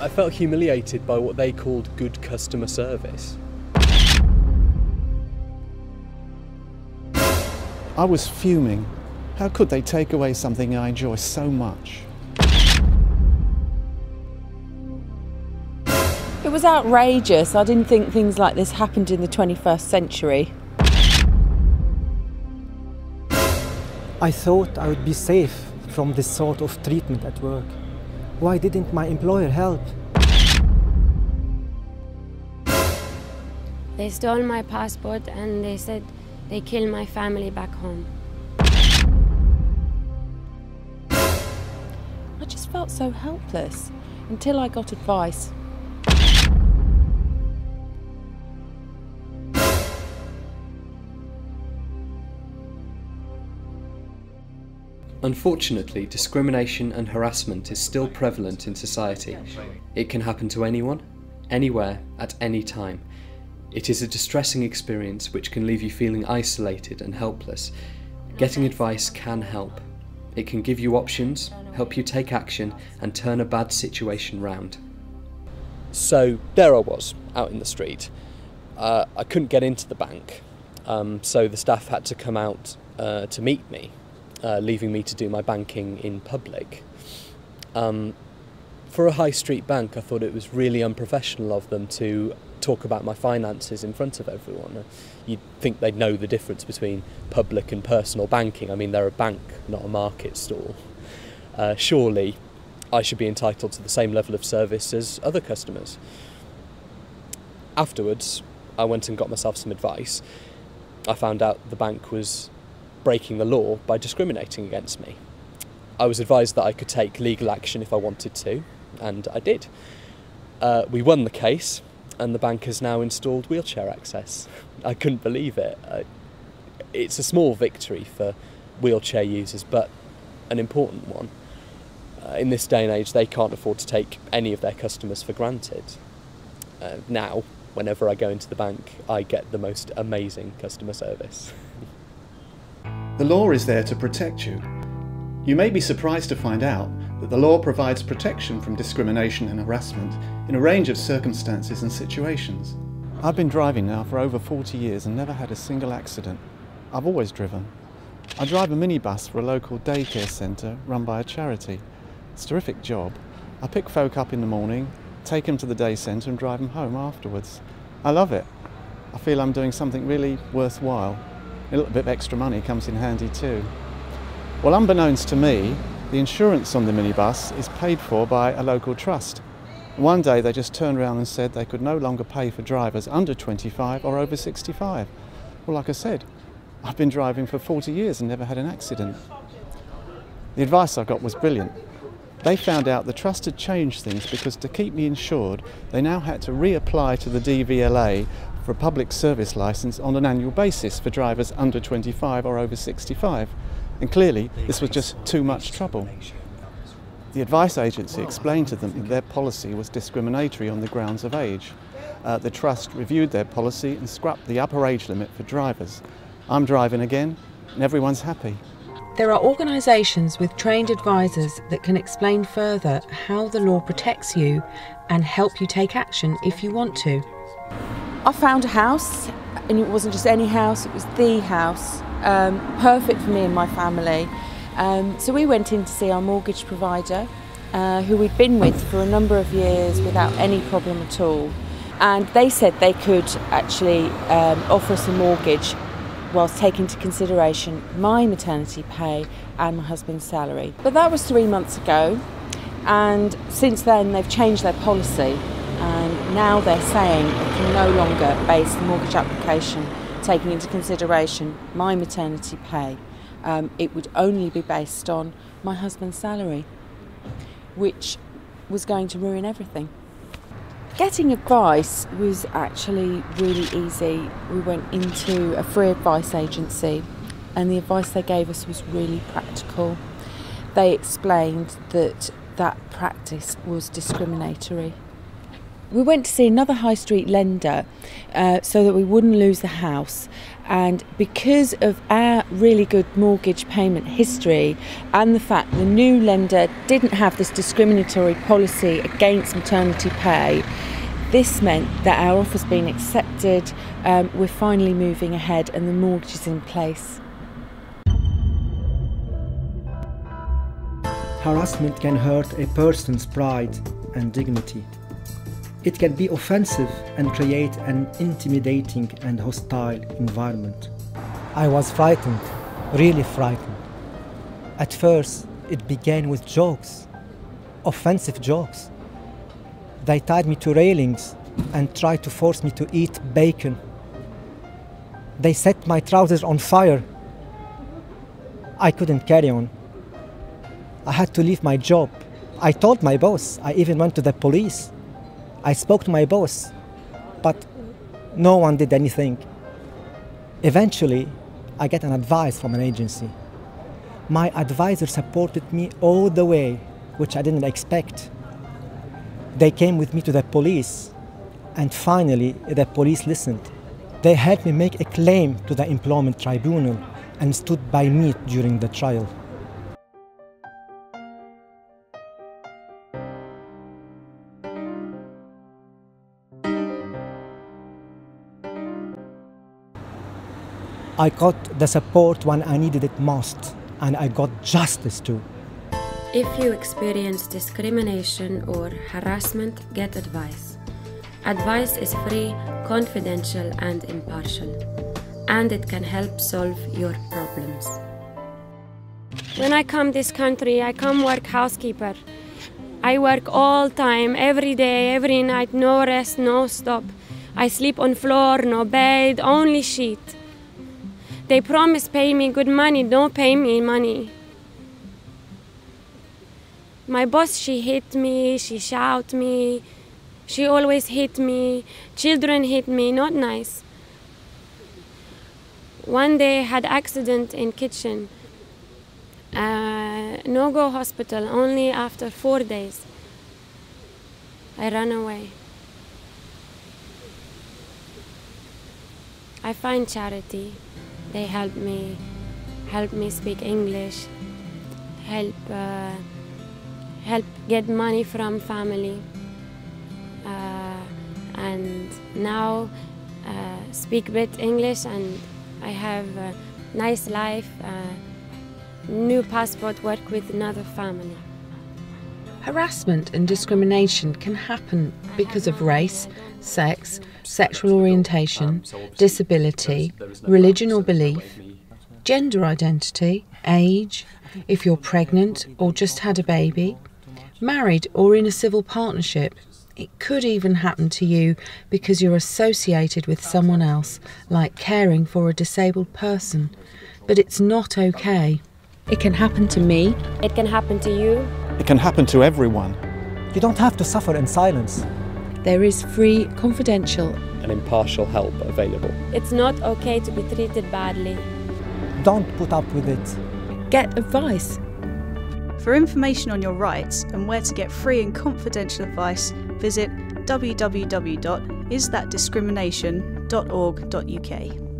I felt humiliated by what they called good customer service. I was fuming. How could they take away something I enjoy so much? It was outrageous. I didn't think things like this happened in the 21st century. I thought I would be safe from this sort of treatment at work. Why didn't my employer help? They stole my passport and they said they killed my family back home. I just felt so helpless until I got advice. Unfortunately, discrimination and harassment is still prevalent in society. It can happen to anyone, anywhere, at any time. It is a distressing experience which can leave you feeling isolated and helpless. Getting advice can help. It can give you options, help you take action, and turn a bad situation round. So there I was, out in the street. I couldn't get into the bank, so the staff had to come out to meet me, leaving me to do my banking in public. For a high street bank, I thought it was really unprofessional of them to talk about my finances in front of everyone. You'd think they'd know the difference between public and personal banking. I mean, they're a bank, not a market stall. Surely I should be entitled to the same level of service as other customers. Afterwards, I went and got myself some advice. I found out the bank was breaking the law by discriminating against me. I was advised that I could take legal action if I wanted to, and I did. We won the case, and the bank has now installed wheelchair access. I couldn't believe it. It's a small victory for wheelchair users, but an important one. In this day and age, they can't afford to take any of their customers for granted. Now, whenever I go into the bank, I get the most amazing customer service. The law is there to protect you. You may be surprised to find out that the law provides protection from discrimination and harassment in a range of circumstances and situations. I've been driving now for over 40 years and never had a single accident. I've always driven. I drive a minibus for a local daycare centre run by a charity. It's a terrific job. I pick folk up in the morning, take them to the day centre and drive them home afterwards. I love it. I feel I'm doing something really worthwhile. A little bit of extra money comes in handy too. Well, unbeknownst to me, the insurance on the minibus is paid for by a local trust. One day they just turned around and said they could no longer pay for drivers under 25 or over 65. Well, like I said, I've been driving for 40 years and never had an accident. The advice I got was brilliant. They found out the trust had changed things because to keep me insured, they now had to reapply to the DVLA for a public service licence on an annual basis for drivers under 25 or over 65. And clearly, this was just too much trouble. The advice agency explained to them that their policy was discriminatory on the grounds of age. The trust reviewed their policy and scrapped the upper age limit for drivers. I'm driving again, and everyone's happy. There are organisations with trained advisors that can explain further how the law protects you and help you take action if you want to. I found a house, and it wasn't just any house, it was the house, perfect for me and my family. So we went in to see our mortgage provider, who we'd been with for a number of years without any problem at all. And they said they could actually offer us a mortgage whilst taking into consideration my maternity pay and my husband's salary. But that was 3 months ago, and since then they've changed their policy, and now they're saying they can no longer base the mortgage application taking into consideration my maternity pay. It would only be based on my husband's salary, which was going to ruin everything. Getting advice was actually really easy. We went into a free advice agency, and the advice they gave us was really practical. They explained that that practice was discriminatory. We went to see another high street lender so that we wouldn't lose the house. And because of our really good mortgage payment history and the fact the new lender didn't have this discriminatory policy against maternity pay, this meant that our offer's been accepted, we're finally moving ahead and the mortgage is in place. Harassment can hurt a person's pride and dignity. It can be offensive and create an intimidating and hostile environment. I was frightened, really frightened. At first, it began with jokes, offensive jokes. They tied me to railings and tried to force me to eat bacon. They set my trousers on fire. I couldn't carry on. I had to leave my job. I told my boss. I even went to the police. I spoke to my boss, but no one did anything. Eventually, I got an advice from an agency. My advisor supported me all the way, which I didn't expect. They came with me to the police, and finally, the police listened. They helped me make a claim to the employment tribunal and stood by me during the trial. I got the support when I needed it most, and I got justice too. If you experience discrimination or harassment, get advice. Advice is free, confidential and impartial, and it can help solve your problems. When I come this country, I come work housekeeper. I work all time, every day, every night, no rest, no stop. I sleep on floor, no bed, only sheet. They promise pay me good money, don't pay me money. My boss, she hit me, she shout me, she always hit me. Children hit me, not nice. One day I had accident in kitchen. No-go hospital, only after 4 days. I ran away. I find charity. They help me speak English, help get money from family, and now speak a bit English, and I have a nice life, new passport, work with another family. Harassment and discrimination can happen because of race, sex, sexual orientation, disability, religion or belief, gender identity, age, if you're pregnant or just had a baby, married or in a civil partnership. It could even happen to you because you're associated with someone else, like caring for a disabled person. But it's not okay. It can happen to me. It can happen to you. It can happen to everyone. You don't have to suffer in silence. There is free, confidential and impartial help available. It's not okay to be treated badly. Don't put up with it. Get advice. For information on your rights and where to get free and confidential advice, visit www.isthatdiscrimination.org.uk.